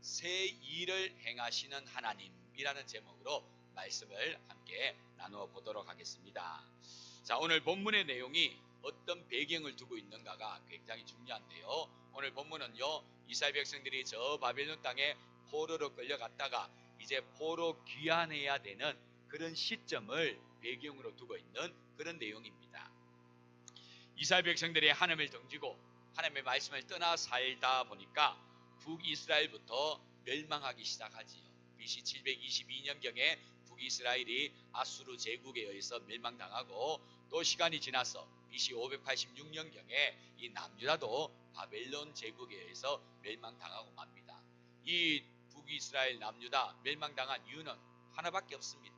새 일을 행하시는 하나님이라는 제목으로 말씀을 함께 나누어 보도록 하겠습니다. 자, 오늘 본문의 내용이 어떤 배경을 두고 있는가가 굉장히 중요한데요. 오늘 본문은요, 이스라엘 백성들이 저 바벨론 땅에 포로로 끌려갔다가 이제 포로 귀환해야 되는 그런 시점을 배경으로 두고 있는 그런 내용입니다. 이스라엘 백성들이 하나님을 등지고 하나님의 말씀을 떠나 살다 보니까 북이스라엘부터 멸망하기 시작하지요. BC 722년경에 북이스라엘이 아수르 제국에 의해서 멸망당하고, 또 시간이 지나서 BC 586년경에 이 남유다도 바벨론 제국에 의해서 멸망당하고 맙니다. 이 북이스라엘 남유다 멸망당한 이유는 하나밖에 없습니다.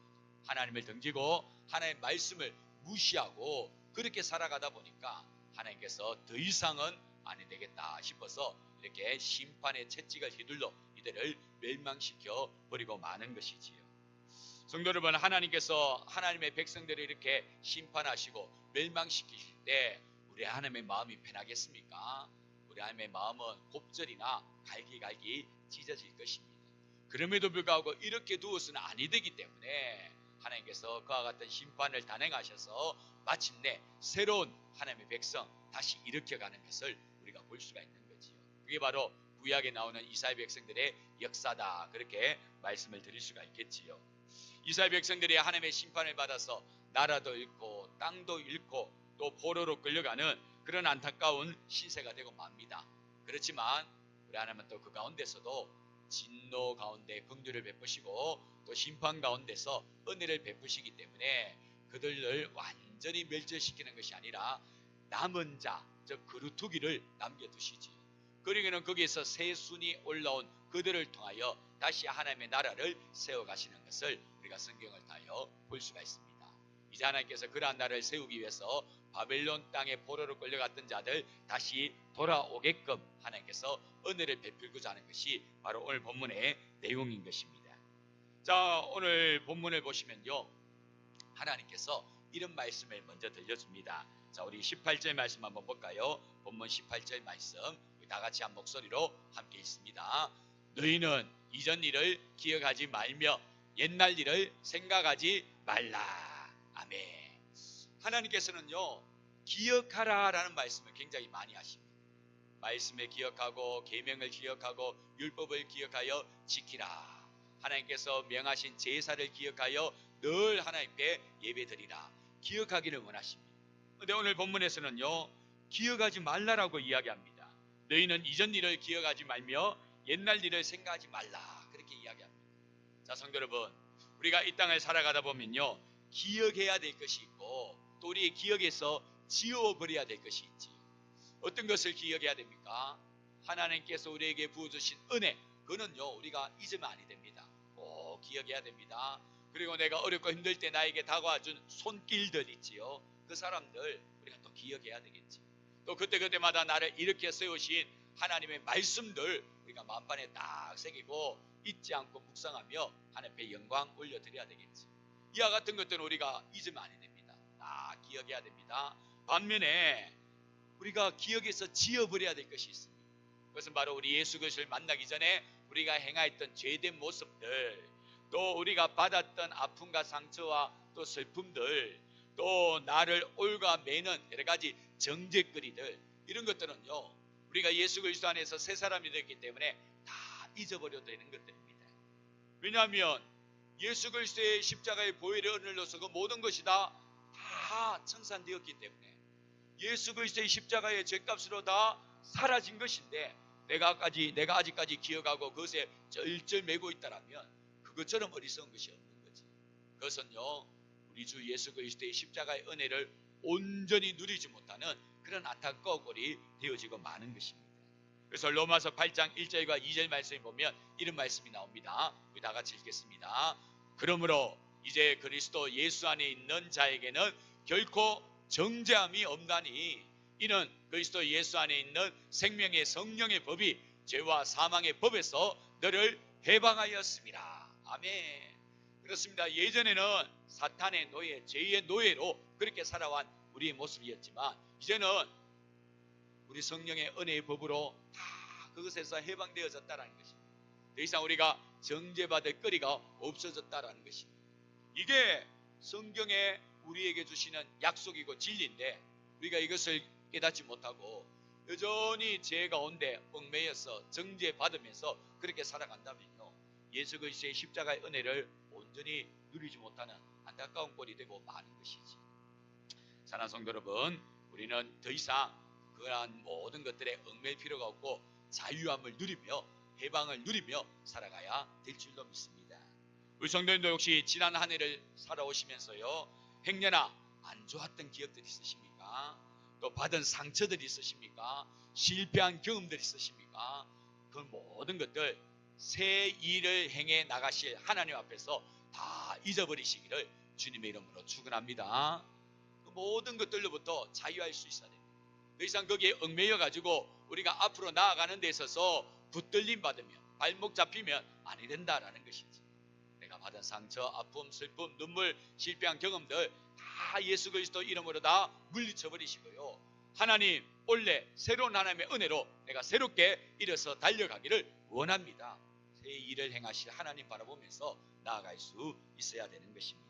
하나님을 등지고 하나님의 말씀을 무시하고 그렇게 살아가다 보니까 하나님께서 더 이상은 아니 되겠다 싶어서 이렇게 심판의 채찍을 휘둘러 이들을 멸망시켜 버리고 마는 것이지요. 성도 여러분, 하나님께서 하나님의 백성들을 이렇게 심판하시고 멸망시키실 때 우리 하나님의 마음이 편하겠습니까? 우리 하나님의 마음은 곱절이나 갈기갈기 찢어질 것입니다. 그럼에도 불구하고 이렇게 두어서는 아니 되기 때문에 하나님께서 그와 같은 심판을 단행하셔서 마침내 새로운 하나님의 백성 다시 일으켜가는 것을 우리가 볼 수가 있는 거지요. 그게 바로 구약에 나오는 이스라엘 백성들의 역사다, 그렇게 말씀을 드릴 수가 있겠지요. 이스라엘 백성들이 하나님의 심판을 받아서 나라도 잃고 땅도 잃고 또 포로로 끌려가는 그런 안타까운 신세가 되고 맙니다. 그렇지만 우리 하나님은 또 그 가운데서도 진노 가운데 긍휼을 베푸시고 또 심판 가운데서 은혜를 베푸시기 때문에 그들을 완전히 멸절시키는 것이 아니라 남은 자, 즉 그루터기를 남겨두시지요. 그러기는 거기에서 새 순이 올라온 그들을 통하여 다시 하나님의 나라를 세워가시는 것을 우리가 성경을 다하여 볼 수가 있습니다. 이제 하나님께서 그러한 나라를 세우기 위해서 바벨론 땅에 포로로 끌려갔던 자들 다시 돌아오게끔 하나님께서 은혜를 베풀고자 하는 것이 바로 오늘 본문의 내용인 것입니다. 자, 오늘 본문을 보시면요, 하나님께서 이런 말씀을 먼저 들려줍니다. 자, 우리 18절 말씀 한번 볼까요? 본문 18절 말씀 다 같이 한 목소리로 함께 있습니다. 너희는 이전 일을 기억하지 말며 옛날 일을 생각하지 말라. 아멘. 하나님께서는요, 기억하라 라는 말씀을 굉장히 많이 하십니다. 말씀을 기억하고 계명을 기억하고 율법을 기억하여 지키라. 하나님께서 명하신 제사를 기억하여 늘 하나님께 예배드리라. 기억하기를 원하십니다. 그런데 오늘 본문에서는요, 기억하지 말라라고 이야기합니다. 너희는 이전 일을 기억하지 말며 옛날 일을 생각하지 말라, 그렇게 이야기합니다. 자, 성도 여러분, 우리가 이 땅을 살아가다 보면요, 기억해야 될 것이 있고 또 우리의 기억에서 지워버려야 될 것이 있지요. 어떤 것을 기억해야 됩니까? 하나님께서 우리에게 부어주신 은혜, 그거는요 우리가 잊으면 아니 됩니다. 꼭 기억해야 됩니다. 그리고 내가 어렵고 힘들 때 나에게 다가와준 손길들 있지요. 그 사람들 우리가 또 기억해야 되겠지. 또 그때그때마다 나를 일으켜 세우신 하나님의 말씀들 우리가 마음판에 딱 새기고 잊지 않고 묵상하며 하나님 앞에 영광 올려드려야 되겠지. 이와 같은 것들은 우리가 잊으면 아니 됩니다. 다 기억해야 됩니다. 반면에 우리가 기억에서 지워버려야 될 것이 있습니다. 그것은 바로 우리 예수 그리스도를 만나기 전에 우리가 행하였던 죄된 모습들, 또 우리가 받았던 아픔과 상처와 또 슬픔들, 또 나를 올가매는 여러 가지 정죄거리들, 이런 것들은요 우리가 예수 그리스도 안에서 새 사람이 되었기 때문에 다 잊어버려야 되는 것들입니다. 왜냐하면 예수 그리스도의 십자가의 보혈의 은혜로서 그 모든 것이 다 청산되었기 때문에 예수 그리스도의 십자가의 죄값으로 다 사라진 것인데 내가 아직까지 기억하고 그것에 쩔쩔매고 있다라면 그것처럼 어리석은 것이 없는 거지. 그것은요 우리 주 예수 그리스도의 십자가의 은혜를 온전히 누리지 못하는 그런 안타까운 꼴이 되어지고 마는 것입니다. 그래서 로마서 8장 1절과 2절 말씀에 보면 이런 말씀이 나옵니다. 우리 다 같이 읽겠습니다. 그러므로 이제 그리스도 예수 안에 있는 자에게는 결코 정죄함이 없나니 이는 그리스도 예수 안에 있는 생명의 성령의 법이 죄와 사망의 법에서 너를 해방하였습니다. 아멘. 그렇습니다. 예전에는 사탄의 노예, 죄의 노예로 그렇게 살아온 우리의 모습이었지만 이제는 우리 성령의 은혜의 법으로 다 그것에서 해방되어졌다는 것입니다. 더 이상 우리가 정죄받을 거리가 없어졌다라는 것입니다. 이게 성경에 우리에게 주시는 약속이고 진리인데 우리가 이것을 깨닫지 못하고 여전히 죄 가운데 얽매여서 정죄받으면서 그렇게 살아간다면요, 예수 그리스도의 십자가의 은혜를 온전히 누리지 못하는 안타까운 꼴이 되고 마는 것이지. 사랑하는 성도 여러분, 우리는 더 이상 그러한 모든 것들에 얽매일 필요가 없고 자유함을 누리며 해방을 누리며 살아가야 될 줄로 믿습니다. 우리 성도님도 역시 지난 한 해를 살아오시면서요, 행여나 안 좋았던 기억들이 있으십니까? 또 받은 상처들이 있으십니까? 실패한 경험들이 있으십니까? 그 모든 것들 새 일을 행해 나가실 하나님 앞에서 다 잊어버리시기를 주님의 이름으로 축원합니다. 그 모든 것들로부터 자유할 수 있어야 됩니다. 더 이상 거기에 얽매여 가지고 우리가 앞으로 나아가는 데 있어서 붙들림 받으면 발목 잡히면 아니 된다라는 것이지. 내가 받은 상처, 아픔, 슬픔, 눈물, 실패한 경험들 다 예수 그리스도 이름으로 다 물리쳐 버리시고요, 하나님 원래 새로운 하나님의 은혜로 내가 새롭게 일어서 달려가기를 원합니다. 새 일을 행하실 하나님 바라보면서 나아갈 수 있어야 되는 것입니다.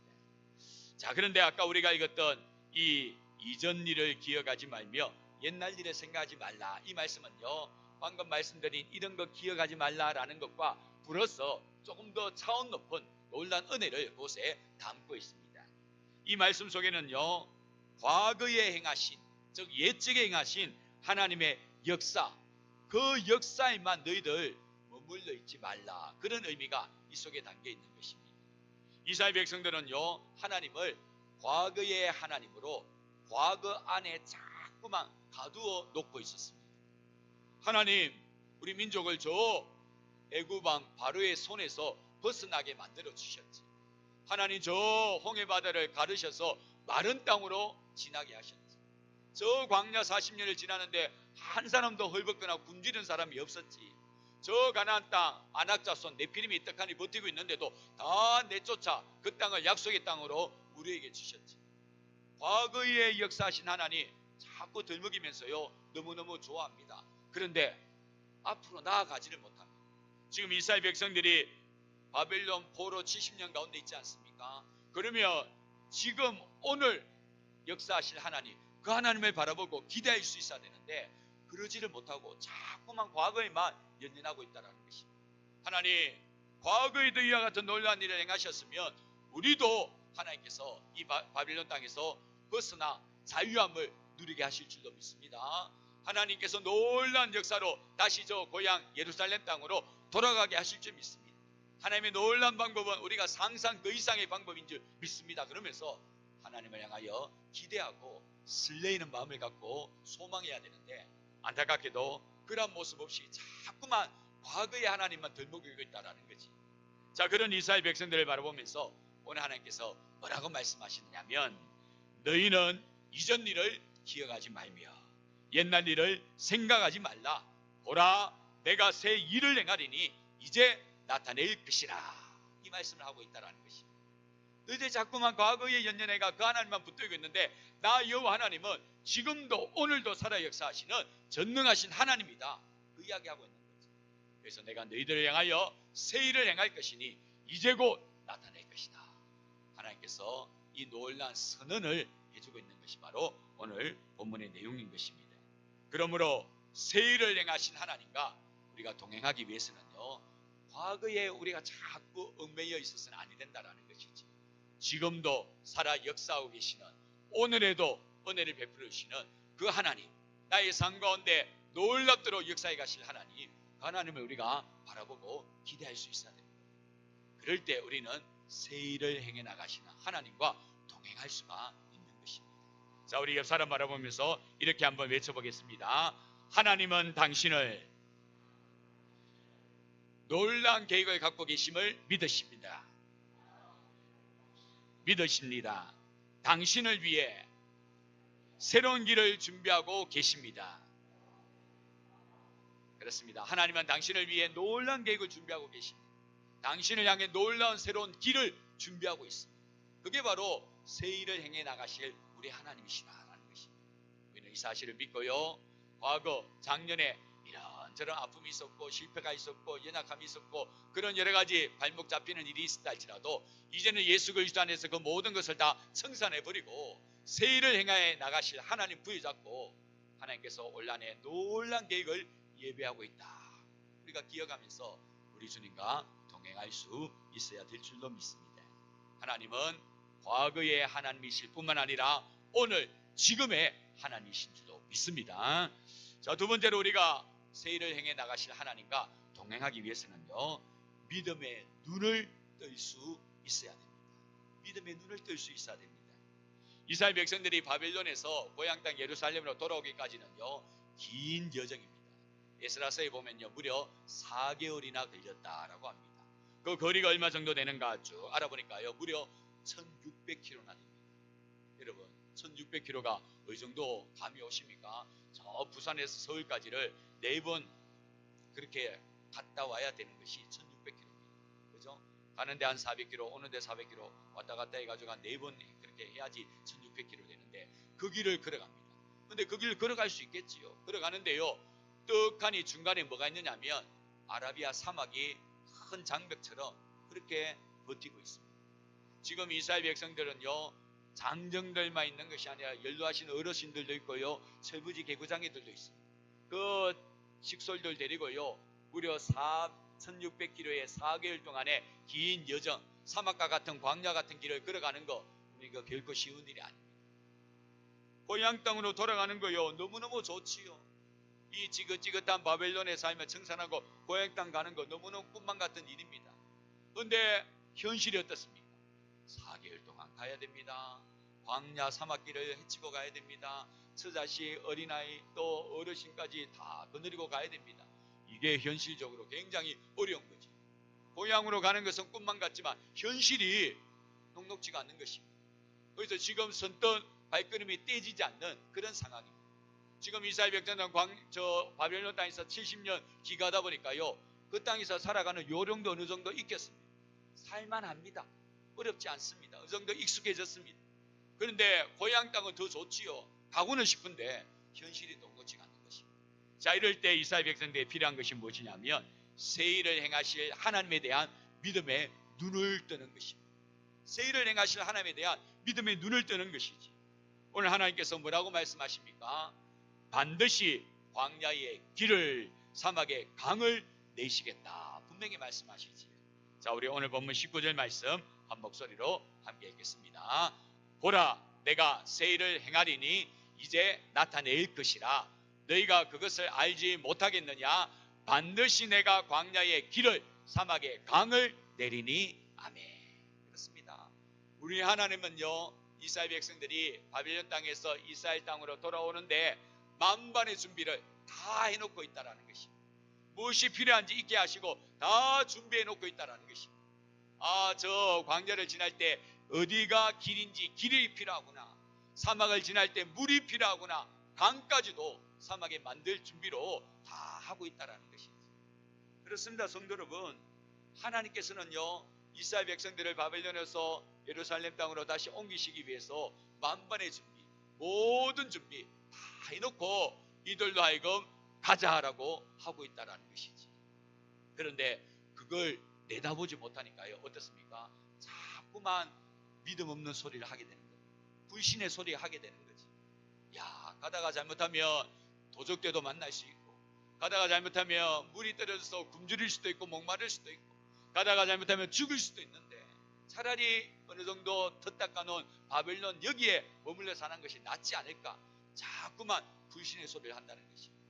자, 그런데 아까 우리가 읽었던 이 이전 일을 기억하지 말며 옛날 일을 생각하지 말라, 이 말씀은요, 방금 말씀드린 이런 것 기억하지 말라라는 것과 플러스 조금 더 차원 높은 놀라운 은혜를 그곳에 담고 있습니다. 이 말씀 속에는요, 과거에 행하신, 즉 옛적에 행하신 하나님의 역사, 그 역사에만 너희들 머물러 있지 말라, 그런 의미가 이 속에 담겨 있는 것입니다. 이스라엘 백성들은요, 하나님을 과거의 하나님으로 과거 안에 자꾸만 가두어 놓고 있었습니다. 하나님, 우리 민족을 저 애굽왕 바로의 손에서 벗어나게 만들어 주셨지. 하나님, 저 홍해바다를 가르셔서 마른 땅으로 지나게 하셨지. 저 광야 40년을 지나는데 한 사람도 헐벗거나 굶주린 사람이 없었지. 저 가나안 땅 아낙자손 네피림이 떡하니 버티고 있는데도 다 내쫓아 그 땅을 약속의 땅으로 우리에게 주셨지. 과거에 역사하신 하나님 자꾸 들먹이면서요, 너무너무 좋아합니다. 그런데 앞으로 나아가지를 못합니다. 지금 이스라엘 백성들이 바벨론 포로 70년 가운데 있지 않습니까? 그러면 지금 오늘 역사하실 하나님, 그 하나님을 바라보고 기대할 수 있어야 되는데 그러지를 못하고 자꾸만 과거에만 연연하고 있다는 것입니다. 하나님, 과거에도 이와 같은 놀라운 일을 행하셨으면 우리도 하나님께서 이 바벨론 땅에서 벗어나 자유함을 누리게 하실 줄로 믿습니다. 하나님께서 놀라운 역사로 다시 저 고향 예루살렘 땅으로 돌아가게 하실 줄 믿습니다. 하나님의 놀라운 방법은 우리가 상상 그 이상의 방법인 줄 믿습니다. 그러면서 하나님을 향하여 기대하고 설레이는 마음을 갖고 소망해야 되는데 안타깝게도 그런 모습 없이 자꾸만 과거의 하나님만 들먹이고 있다는 거지. 자, 그런 이스라엘 백성들을 바라보면서 오늘 하나님께서 뭐라고 말씀하시느냐면, 너희는 이전 일을 기억하지 말며 옛날 일을 생각하지 말라. 보라, 내가 새 일을 행하리니 이제 나타낼 것이라, 이 말씀을 하고 있다는 것입니다. 너희들 자꾸만 과거의 연연해가 그 하나님만 붙들고 있는데 나 여호와 하나님은 지금도 오늘도 살아 역사하시는 전능하신 하나님이다, 그 이야기하고 있는 거죠. 그래서 내가 너희들을 향하여 새 일을 행할 것이니 이제 곧 나타낼 것이다. 하나님께서 이 놀라운 선언을 해주고 있는 것이 바로 오늘 본문의 내용인 것입니다. 그러므로 새 일을 행하신 하나님과 우리가 동행하기 위해서는요, 과거에 우리가 자꾸 얽매여 있어서는 아니 된다라는 것이지. 지금도 살아 역사하고 계시는, 오늘에도 은혜를 베풀어 주시는 그 하나님, 나의 삶 가운데 놀랍도록 역사해 가실 하나님, 그 하나님을 우리가 바라보고 기대할 수 있어야 됩니다. 그럴 때 우리는 새 일을 행해 나가시는 하나님과 동행할 수가 있는 것입니다. 자, 우리 옆 사람 바라보면서 이렇게 한번 외쳐보겠습니다. 하나님은 당신을 놀라운 계획을 갖고 계심을 믿으십니다. 믿으십니다. 당신을 위해 새로운 길을 준비하고 계십니다. 그렇습니다. 하나님은 당신을 위해 놀라운 계획을 준비하고 계십니다. 당신을 향해 놀라운 새로운 길을 준비하고 있습니다. 그게 바로 새 일을 행해 나가실 우리 하나님이시라는 것입니다. 우리는 이 사실을 믿고요, 과거 작년에 이런 이런저런 아픔이 있었고 실패가 있었고 연약함이 있었고 그런 여러 가지 발목 잡히는 일이 있었다 할지라도 이제는 예수 그리스도 안에서 그 모든 것을 다 청산해버리고 새 일을 행하여 나가실 하나님 부여잡고 하나님께서 올 한해 놀란 계획을 예배하고 있다. 우리가 기억하면서 우리 주님과 동행할 수 있어야 될 줄로 믿습니다. 하나님은 과거의 하나님이실 뿐만 아니라 오늘 지금의 하나님이신 줄로 믿습니다. 자, 두 번째로 우리가 새 일을 행해 나가실 하나님과 동행하기 위해서는요, 믿음의 눈을 뜰 수 있어야 됩니다. 믿음의 눈을 뜰 수 있어야 됩니다. 이스라엘 백성들이 바벨론에서 고향 땅 예루살렘으로 돌아오기까지는요, 긴 여정입니다. 에스라서에 보면요, 무려 4개월이나 걸렸다라고 합니다. 그 거리가 얼마 정도 되는가 쭉 알아보니까요, 무려 1600km나 됩니다. 여러분, 1600km가 어느 정도 감이 오십니까? 저 부산에서 서울까지를 4번 그렇게 갔다 와야 되는 것이 1600km입니다. 그죠? 가는데 한 400km, 오는데 400km 왔다 갔다 해가지고 한 4번 그렇게 해야지 1600km 되는데 그 길을 걸어갑니다. 근데 그 길을 걸어갈 수 있겠지요. 걸어가는데요, 떡하니 중간에 뭐가 있느냐 하면 아라비아 사막이 큰 장벽처럼 그렇게 버티고 있습니다. 지금 이스라엘 백성들은요, 장정들만 있는 것이 아니라 연로하신 어르신들도 있고요, 철부지 개구장이들도 있습니다. 그 식솔들 데리고요, 무려 1600km의 4개월 동안의 긴 여정, 사막과 같은 광야 같은 길을 걸어가는 거, 이거 결코 쉬운 일이 아닙니다. 고향 땅으로 돌아가는 거요, 너무너무 좋지요. 이 지긋지긋한 바벨론에 살며 청산하고 고향 땅 가는 거 너무너무 꿈만 같은 일입니다. 그런데 현실이 어떻습니까? 4개월 동안 가야 됩니다. 광야 사막길을 헤치고 가야 됩니다. 처자식, 어린아이 또 어르신까지 다 거느리고 가야 됩니다. 이게 현실적으로 굉장히 어려운 거죠. 고향으로 가는 것은 꿈만 같지만 현실이 녹록지가 않는 것입니다. 그래서 지금 선뜻 발걸음이 떼지지 않는 그런 상황입니다. 지금 이스라엘 백성은 바벨론 땅에서 70년 기가다 보니까요, 그 땅에서 살아가는 요령도 어느 정도 익혔습니다. 살만합니다. 어렵지 않습니다. 어느 정도 익숙해졌습니다. 그런데 고향 땅은 더 좋지요. 가고는 싶은데 현실이 녹록지가 않는 것입니다. 자, 이럴 때 이스라엘 백성들에 필요한 것이 무엇이냐면 새 일을 행하실 하나님에 대한 믿음의 눈을 뜨는 것입니다. 새 일을 행하실 하나님에 대한 믿음의 눈을 뜨는 것이지. 오늘 하나님께서 뭐라고 말씀하십니까? 반드시 광야의 길을, 사막의 강을 내시겠다. 분명히 말씀하시지. 자, 우리 오늘 본문 19절 말씀 한 목소리로 함께 읽겠습니다. 보라, 내가 새 일을 행하리니 이제 나타낼 것이라. 너희가 그것을 알지 못하겠느냐? 반드시 내가 광야의 길을, 사막의 강을 내리니. 아멘. 그렇습니다. 우리 하나님은요, 이스라엘 백성들이 바벨론 땅에서 이스라엘 땅으로 돌아오는데 만반의 준비를 다 해놓고 있다는 것입니다. 무엇이 필요한지 있게 하시고 다 준비해놓고 있다는 것입니다. 아, 저 광야를 지날 때 어디가 길인지 길이 필요하구나. 사막을 지날 때 물이 필요하구나. 강까지도 사막에 만들 준비로 다 하고 있다는 것이죠. 그렇습니다, 성도 여러분. 하나님께서는요, 이스라엘 백성들을 바벨론에서 예루살렘 땅으로 다시 옮기시기 위해서 만반의 준비, 모든 준비 다 해놓고 이들로 하여금 가자라고 하고 있다는 것이지. 그런데 그걸 내다보지 못하니까요, 어떻습니까? 자꾸만 믿음 없는 소리를 하게 되는 거예요. 불신의 소리를 하게 되는 거지. 야, 가다가 잘못하면 도적대도 만날 수 있고, 가다가 잘못하면 물이 떨어져서 굶주릴 수도 있고 목마를 수도 있고, 가다가 잘못하면 죽을 수도 있는데 차라리 어느 정도 덧닦아 놓은 바벨론 여기에 머물러 사는 것이 낫지 않을까? 자꾸만 불신의 소리를 한다는 것입니다.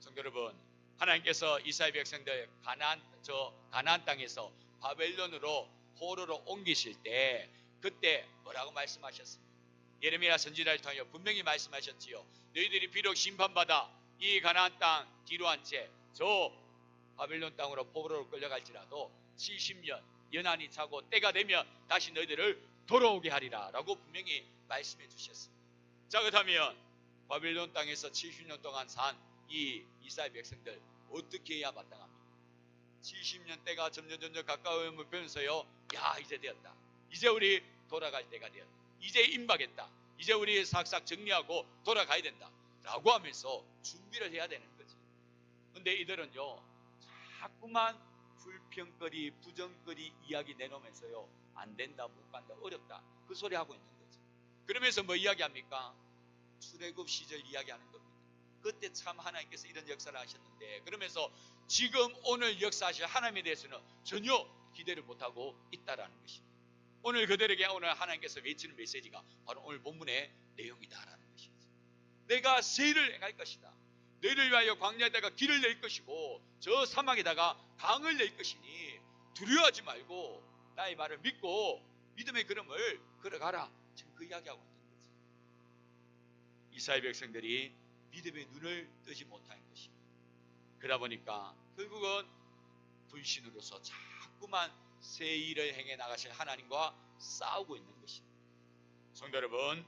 성도 여러분, 하나님께서 이스라엘 백성들 가나안 땅에서 바벨론으로 포로로 옮기실 때 그때 뭐라고 말씀하셨습니까? 예레미야 선지자를 통해 분명히 말씀하셨지요. 너희들이 비록 심판받아 이 가나안 땅 뒤로 한 채 저 바벨론 땅으로 포로로 끌려갈지라도 70년 연한이 차고 때가 되면 다시 너희들을 돌아오게 하리라 라고 분명히 말씀해 주셨습니다. 자, 그렇다면 바벨론 땅에서 70년 동안 산 이 이스라엘 백성들 어떻게 해야 마땅합니까? 70년 때가 점점 가까우면서요, 야, 이제 되었다. 이제 우리 돌아갈 때가 되었다. 이제 임박했다. 이제 우리 싹싹 정리하고 돌아가야 된다 라고 하면서 준비를 해야 되는 거지. 근데 이들은요, 자꾸만 불평거리, 부정거리 이야기 내놓으면서요, 안 된다, 못 간다, 어렵다, 그 소리 하고 있는 거죠. 그러면서 뭐 이야기합니까? 출애굽 시절 이야기하는 겁니다. 그때 참 하나님께서 이런 역사를 하셨는데, 그러면서 지금 오늘 역사하실 하나님에 대해서는 전혀 기대를 못하고 있다라는 것입니다. 오늘 그들에게 오늘 하나님께서 외치는 메시지가 바로 오늘 본문의 내용이다라는 것이죠. 내가 세일을 행할 것이다. 너희를 위하여 광야에다가 길을 낼 것이고 저 사막에다가 강을 낼 것이니 두려워하지 말고 나의 말을 믿고 믿음의 걸음을 걸어가라. 지금 그 이야기하고 있는 거지. 이스라엘 백성들이 믿음의 눈을 뜨지 못한 것입니다. 그러다 보니까 결국은 불신으로서 자꾸만 새 일을 행해 나가실 하나님과 싸우고 있는 것입니다. 성도 여러분,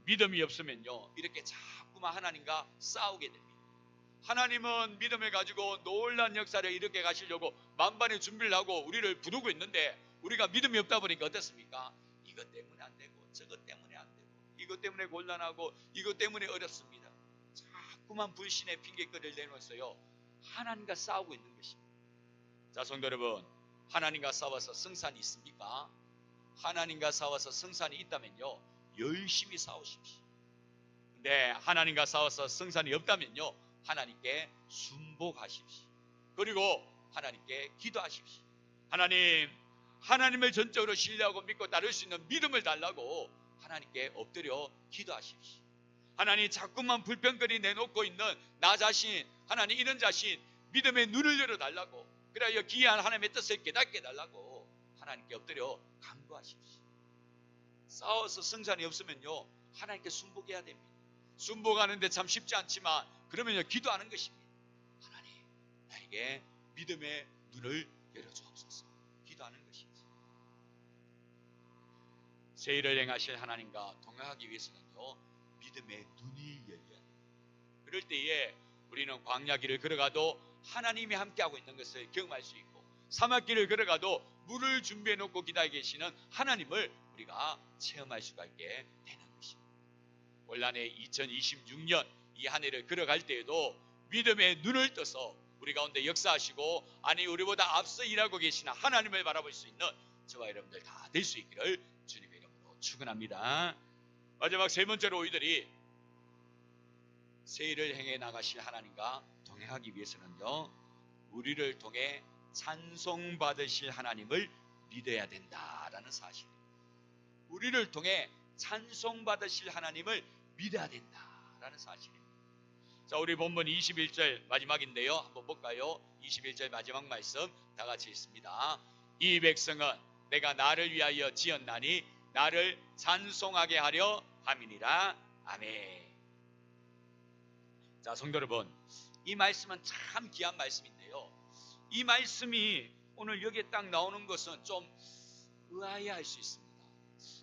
믿음이 없으면요, 이렇게 자꾸만 하나님과 싸우게 됩니다. 하나님은 믿음을 가지고 놀라운 역사를 일으켜 가시려고 만반의 준비를 하고 우리를 부르고 있는데, 우리가 믿음이 없다 보니까 어떻습니까? 이것 때문에 안 되고 저것 때문에 안 되고 이것 때문에 곤란하고 이것 때문에 어렵습니다. 자꾸만 불신의 핑계거리를 내놓았어요. 하나님과 싸우고 있는 것입니다. 자, 성도 여러분, 하나님과 싸워서 승산이 있습니까? 하나님과 싸워서 승산이 있다면요, 열심히 싸우십시오. 근데 하나님과 싸워서 승산이 없다면요, 하나님께 순복하십시오. 그리고 하나님께 기도하십시오. 하나님을 전적으로 신뢰하고 믿고 따를 수 있는 믿음을 달라고 하나님께 엎드려 기도하십시오. 하나님, 자꾸만 불평거리 내놓고 있는 나 자신, 하나님 이런 자신 믿음의 눈을 열어달라고, 그래야 귀한 하나님의 뜻을 깨닫게 해달라고 하나님께 엎드려 간구하십시오. 싸워서 승산이 없으면요, 하나님께 순복해야 됩니다. 순복하는데 참 쉽지 않지만 그러면요, 기도하는 것입니다. 하나님, 나에게 믿음의 눈을 열어주옵소서. 기도하는 것이지. 새 일을 행하실 하나님과 동행하기 위해서는요, 믿음의 눈이 열려야 돼요. 그럴 때에 우리는 광야길을 걸어가도 하나님이 함께하고 있는 것을 경험할 수 있고, 사막길을 걸어가도 물을 준비해 놓고 기다리고 계시는 하나님을 우리가 체험할 수가 있게 되는 것입니다. 올 한해 2026년 이 한 해를 걸어갈 때에도 믿음의 눈을 떠서 우리 가운데 역사하시고, 아니 우리보다 앞서 일하고 계시는 하나님을 바라볼 수 있는 저와 여러분들 다 될 수 있기를 주님의 이름으로 축원합니다. 마지막 세 번째로 우리들이 새 일을 행해 나가실 하나님과 동행하기 위해서는요, 우리를 통해 찬송받으실 하나님을 믿어야 된다라는 사실입니다. 우리를 통해 찬송받으실 하나님을 믿어야 된다라는 사실입니다. 자, 우리 본문 21절 마지막인데요, 한번 볼까요? 21절 마지막 말씀 다 같이 읽습니다. 이 백성은 내가 나를 위하여 지었나니 나를 찬송하게 하려 함이니라. 아멘. 자, 성도 여러분, 이 말씀은 참 귀한 말씀인데요, 이 말씀이 오늘 여기에 딱 나오는 것은 좀 의아해할 수 있습니다.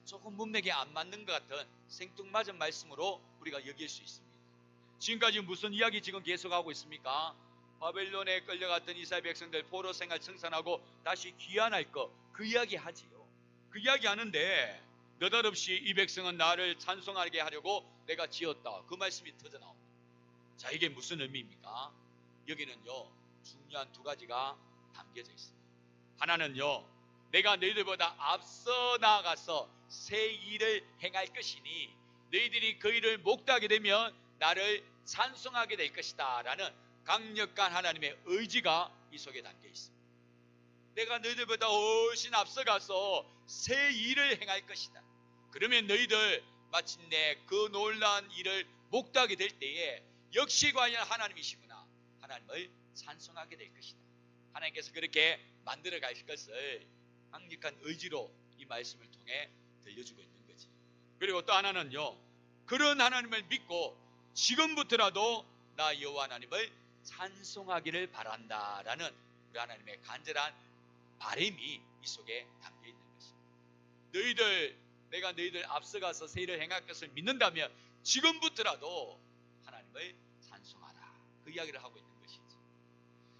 조금 문맥에 안 맞는 것 같은 생뚱맞은 말씀으로 우리가 여길 수 있습니다. 지금까지 무슨 이야기 지금 계속하고 있습니까? 바벨론에 끌려갔던 이스라엘 백성들 포로 생활 청산하고 다시 귀환할 것, 그 이야기 하지요. 그 이야기 하는데 느닷없이 이 백성은 나를 찬송하게 하려고 내가 지었다, 그 말씀이 터져 나옵니다. 자, 이게 무슨 의미입니까? 여기는요, 중요한 두 가지가 담겨져 있습니다. 하나는요, 내가 너희들보다 앞서 나아가서 새 일을 행할 것이니 너희들이 그 일을 목도하게 되면 나를 찬송하게 될 것이다 라는 강력한 하나님의 의지가 이 속에 담겨 있습니다. 내가 너희들보다 훨씬 앞서가서 새 일을 행할 것이다. 그러면 너희들 마침내 그 놀라운 일을 목도하게 될 때에 역시 과연 하나님이시구나, 하나님을 찬송하게 될 것이다. 하나님께서 그렇게 만들어 가실 것을 강력한 의지로 이 말씀을 통해 들려주고 있는 거지. 그리고 또 하나는요, 그런 하나님을 믿고 지금부터라도 나 여호와 하나님을 찬송하기를 바란다라는 우리 하나님의 간절한 바람이 이 속에 담겨 있는 것입니다. 내가 너희들 앞서가서 새 일을 행할 것을 믿는다면 지금부터라도 하나님을 찬송하라, 그 이야기를 하고 있는 것이지.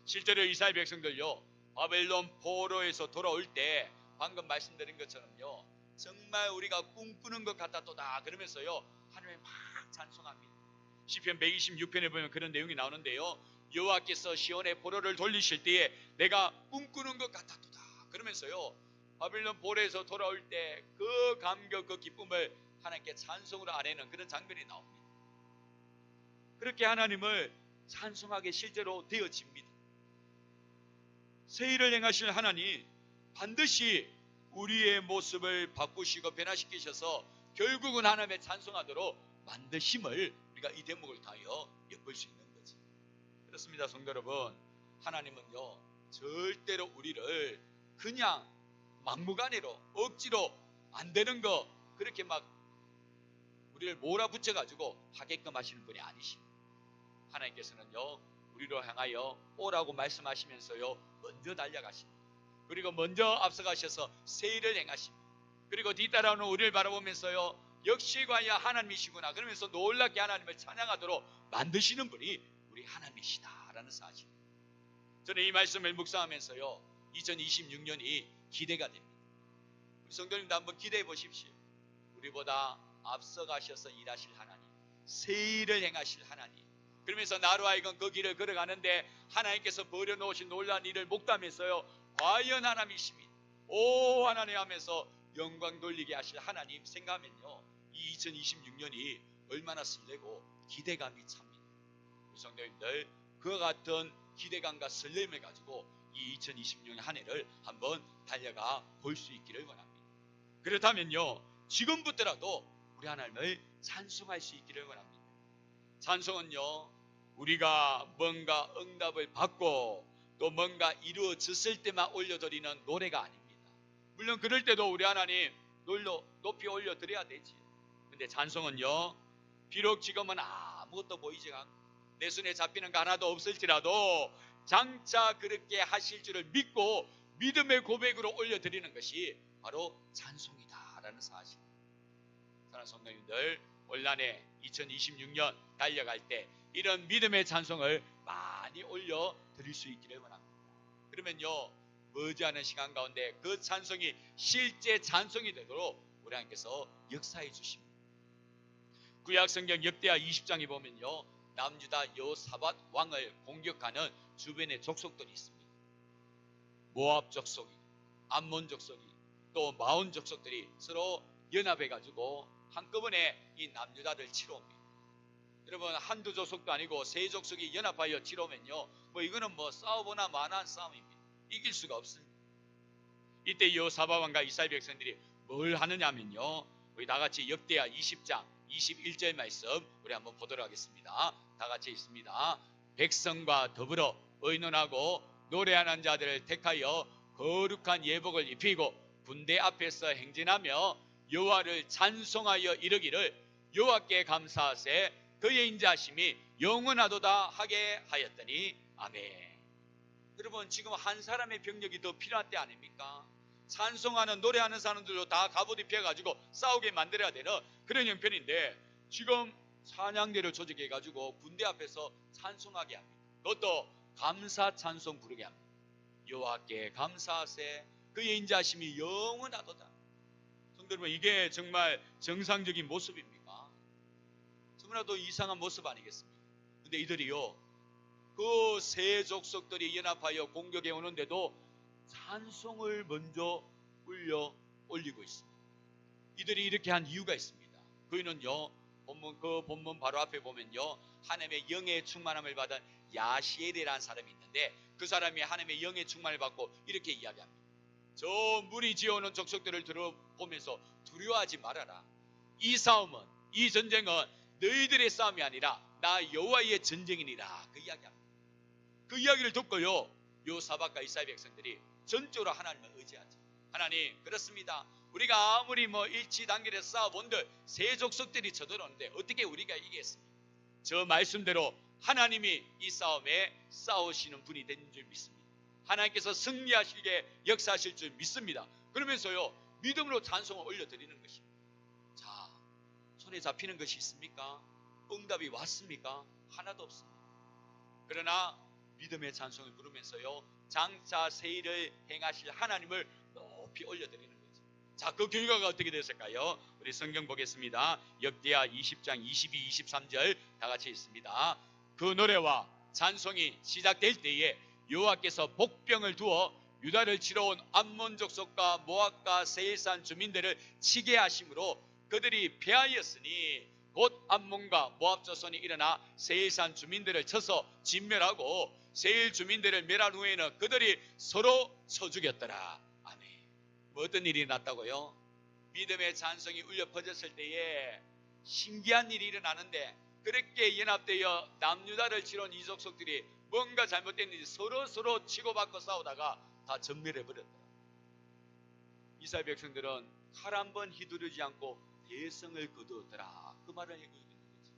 실제로 이스라엘 백성들요, 바벨론 포로에서 돌아올 때 방금 말씀드린 것처럼요, 정말 우리가 꿈꾸는 것 같았도다 그러면서요, 하나님을 막 찬송합니다. 시편 126편에 보면 그런 내용이 나오는데요, 여호와께서 시온의 포로를 돌리실 때에 내가 꿈꾸는 것 같았도다. 그러면서요, 바빌론 포로에서 돌아올 때 그 감격, 그 기쁨을 하나님께 찬송으로 아뢰는 그런 장면이 나옵니다. 그렇게 하나님을 찬송하게 실제로 되어집니다. 새 일을 행하실 하나님, 반드시 우리의 모습을 바꾸시고 변화시키셔서 결국은 하나님의 찬송하도록 만드심을 우리가 이 대목을 통하여 엿볼 수 있는 거지. 그렇습니다, 성도 여러분. 하나님은요, 절대로 우리를 그냥 막무가내로 억지로 안 되는 거 그렇게 막 우리를 몰아붙여 가지고 하게끔 하시는 분이 아니십니다. 하나님께서는요, 우리를 향하여 오라고 말씀하시면서요, 먼저 달려가십니다. 그리고 먼저 앞서가셔서 새 일을 행하십니다. 그리고 뒤따라오는 우리를 바라보면서요, 역시 과연 하나님이시구나 그러면서 놀랍게 하나님을 찬양하도록 만드시는 분이 우리 하나님이시다라는 사실. 저는 이 말씀을 묵상하면서요, 2026년이 기대가 됩니다. 우리 성도님도 한번 기대해 보십시오. 우리보다 앞서가셔서 일하실 하나님, 새 일을 행하실 하나님, 그러면서 나로 하여금 그 길을 걸어가는데 하나님께서 벌여놓으신 놀라운 일을 목도하면서요, 과연 하나님이십니다. 오 하나님 하면서 영광 돌리게 하실 하나님 생각하면요, 이 2026년이 얼마나 설레고 기대감이 찹니다. 우리 성도님들, 그와 같은 기대감과 설렘을 가지고 이 2026년 한 해를 한번 달려가 볼 수 있기를 원합니다. 그렇다면요, 지금부터라도 우리 하나님을 찬송할 수 있기를 원합니다. 찬송은요, 우리가 뭔가 응답을 받고 또 뭔가 이루어졌을 때만 올려드리는 노래가 아닙니다. 물론 그럴 때도 우리 하나님 높이 올려드려야 되지. 근데 찬송은요, 비록 지금은 아무것도 보이지 않고 내 손에 잡히는 거 하나도 없을지라도 장차 그렇게 하실 줄을 믿고 믿음의 고백으로 올려드리는 것이 바로 찬송이다라는 사실. 사랑하는 성도님들, 올 한해 2026년 달려갈 때 이런 믿음의 찬송을 많이 올려드릴 수 있기를 원합니다. 그러면요, 머지않은 시간 가운데 그 찬송이 실제 찬송이 되도록 우리 하나님께서 역사해 주십니다. 구약성경 역대하 20장에 보면요, 남유다 여호사밧 왕을 공격하는 주변의 족속들이 있습니다. 모압 족속이, 암몬 족속이, 또 마온 족속들이 서로 연합해가지고 한꺼번에 이 남유다를 치러 옵니다. 여러분, 한두 족속도 아니고 세 족속이 연합하여 치러 오면요, 이거는 싸워보나 마나한 싸움입니다. 이길 수가 없습니다. 이때 여호사밧 왕과 이스라엘 백성들이 뭘 하느냐면요, 우리 다같이 역대하 20장 21절 말씀 우리 한번 보도록 하겠습니다. 다같이 있습니다. 백성과 더불어 의논하고 노래하는 자들을 택하여 거룩한 예복을 입히고 군대 앞에서 행진하며 여호와를 찬송하여 이르기를 여호와께 감사하세 그의 인자하심이 영원하도다 하게 하였더니 아멘. 여러분, 지금 한 사람의 병력이 더 필요한 때 아닙니까? 찬송하는 노래하는 사람들도 다 갑옷 입혀가지고 싸우게 만들어야 되는 그런 형편인데 지금 찬양대를 조직해가지고 군대 앞에서 찬송하게 합니다. 그것도 감사 찬송 부르게 합니다. 여호와께 감사하세 그의 인자하심이 영원하도다. 성도 여러분, 이게 정말 정상적인 모습입니까? 너무나도 이상한 모습 아니겠습니까? 근데 이들이요, 그 세 족속들이 연합하여 공격해 오는데도 찬송을 먼저 올리고 있습니다. 이들이 이렇게 한 이유가 있습니다. 그이는요, 본문 바로 앞에 보면요, 하나님의 영의 충만함을 받은 야시엘이라는 사람이 있는데 그 사람이 하나님의 영의 충만을 받고 이렇게 이야기합니다. 저 물이 지어오는 족속들을 들어보면서 두려워하지 말아라. 이 싸움은, 이 전쟁은 너희들의 싸움이 아니라 나 여호와의 전쟁이니라. 그 이야기합니다. 그 이야기를 듣고요, 여호사밧과 이스라엘 백성들이 전적으로 하나님을 의지하죠. 하나님, 그렇습니다. 우리가 아무리 일치 단결해서 싸워본들 세 족속들이 쳐들어오는데 어떻게 우리가 이기겠습니까? 저 말씀대로 하나님이 이 싸움에 싸우시는 분이 된 줄 믿습니다. 하나님께서 승리하시게 역사하실 줄 믿습니다. 그러면서요, 믿음으로 찬송을 올려드리는 것입니다. 자, 손에 잡히는 것이 있습니까? 응답이 왔습니까? 하나도 없습니다. 그러나 믿음의 찬송을 부르면서요, 장차 새 일을 행하실 하나님을 높이 올려드리는 거죠. 자, 그 결과가 어떻게 됐을까요? 우리 성경 보겠습니다. 역대하 20장 22, 23절 다 같이 있습니다. 그 노래와 찬송이 시작될 때에 여호와께서 복병을 두어 유다를 치러 온 암몬 족속과 모압과 세일산 주민들을 치게 하심으로 그들이 패하였으니 곧 암몬과 모압 자손이 일어나 세일산 주민들을 쳐서 진멸하고 세일 주민들을 멸한 후에는 그들이 서로 쳐 죽였더라. 아멘. 뭐 어떤 일이 났다고요? 믿음의 찬송이 울려 퍼졌을 때에 신기한 일이 일어나는데, 그렇게 연합되어 남유다를 치러 온 이 족속들이 뭔가 잘못됐는지 서로 치고받고 싸우다가 다 전멸해버렸더라. 이스라엘 백성들은 칼 한 번 휘두르지 않고 대성을 거두었더라. 그 말을 읽고 있는 거지.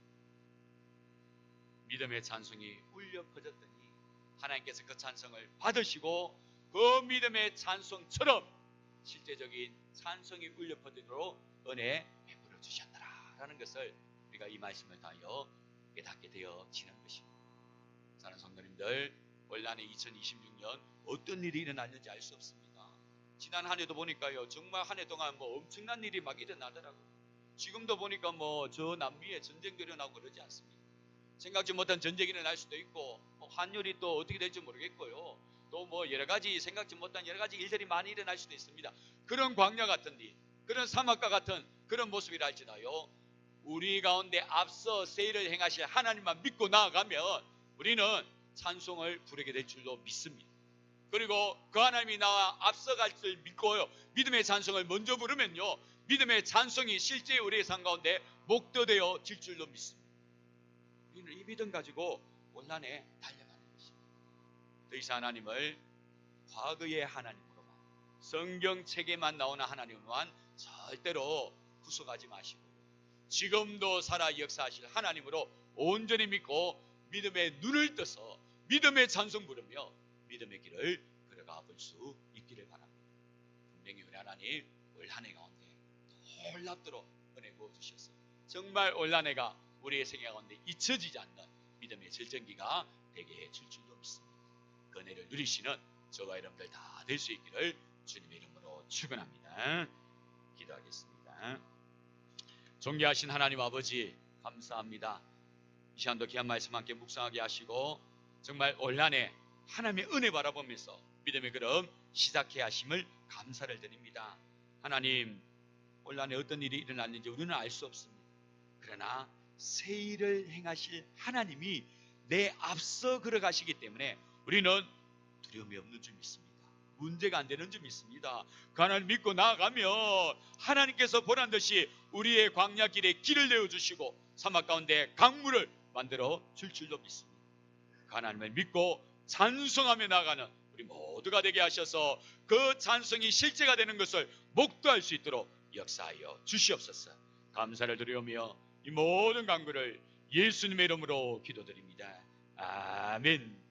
믿음의 찬송이 울려 퍼졌더니 하나님께서 그 찬송을 받으시고 그 믿음의 찬송처럼 실제적인 찬송이 울려 퍼지도록 은혜 베풀어 주셨더라라는 것을 우리가 이 말씀을 다하여 깨닫게 되어지는 것입니다. 사랑하는 성도님들, 올 한해 2026년 어떤 일이 일어났는지 알 수 없습니다. 지난 한 해도 보니까요, 정말 한 해 동안 뭐 엄청난 일이 막 일어나더라고요. 지금도 보니까 뭐 저 남미에 전쟁도 일어나고 그러지 않습니까? 생각지 못한 전쟁이 일어날 수도 있고, 환율이 또 어떻게 될지 모르겠고요. 또 뭐 여러 가지 생각지 못한 여러 가지 일들이 많이 일어날 수도 있습니다. 그런 광야 같은 일, 그런 사막과 같은 그런 모습이라 할지라도 우리 가운데 앞서 세일을 행하실 하나님만 믿고 나아가면 우리는 찬송을 부르게 될 줄로 믿습니다. 그리고 그 하나님이 나와 앞서갈 줄 믿고요, 믿음의 찬송을 먼저 부르면요, 믿음의 찬송이 실제 우리의 삶 가운데 목도되어 질 줄로 믿습니다. 우리는 이 믿음 가지고 올 한해 달려가는 것입니다. 더 이상 하나님을 과거의 하나님으로만, 성경책에만 나오는 하나님으로만 절대로 구속하지 마시고 지금도 살아 역사하실 하나님으로 온전히 믿고 믿음의 눈을 떠서 믿음의 찬송 부르며 믿음의 길을 걸어가 볼 수 있기를 바랍니다. 분명히 우리 하나님 올 한 해 가운데 놀랍도록 은혜 부어주셔서 정말 올 한 해가 우리의 생애 가운데 잊혀지지 않는 믿음의 절정기가 되게 해줄 줄로 믿습니다. 그 은혜를 누리시는 저와 여러분들 다 될 수 있기를 주님의 이름으로 축원합니다. 기도하겠습니다. 존귀하신 하나님 아버지, 감사합니다. 이 시간도 귀한 말씀 함께 묵상하게 하시고 정말 올 한해 하나님의 은혜 바라보면서 믿음의 걸음 시작해 하심을 감사를 드립니다. 하나님, 올 한해 어떤 일이 일어났는지 우리는 알 수 없습니다. 그러나 새 일을 행하실 하나님이 내 앞서 걸어가시기 때문에 우리는 두려움이 없는 줄 믿습니다. 문제가 안 되는 줄 믿습니다. 그 하나님 믿고 나아가면 하나님께서 보란 듯이 우리의 광야 길에 길을 내어주시고 사막 가운데 강물을 만들어 줄 줄로 믿습니다. 그 하나님을 믿고 찬송하며 나아가는 우리 모두가 되게 하셔서 그 찬송이 실제가 되는 것을 목도할 수 있도록 역사하여 주시옵소서. 감사를 드리오며 이 모든 간구를 예수님의 이름으로 기도드립니다. 아멘.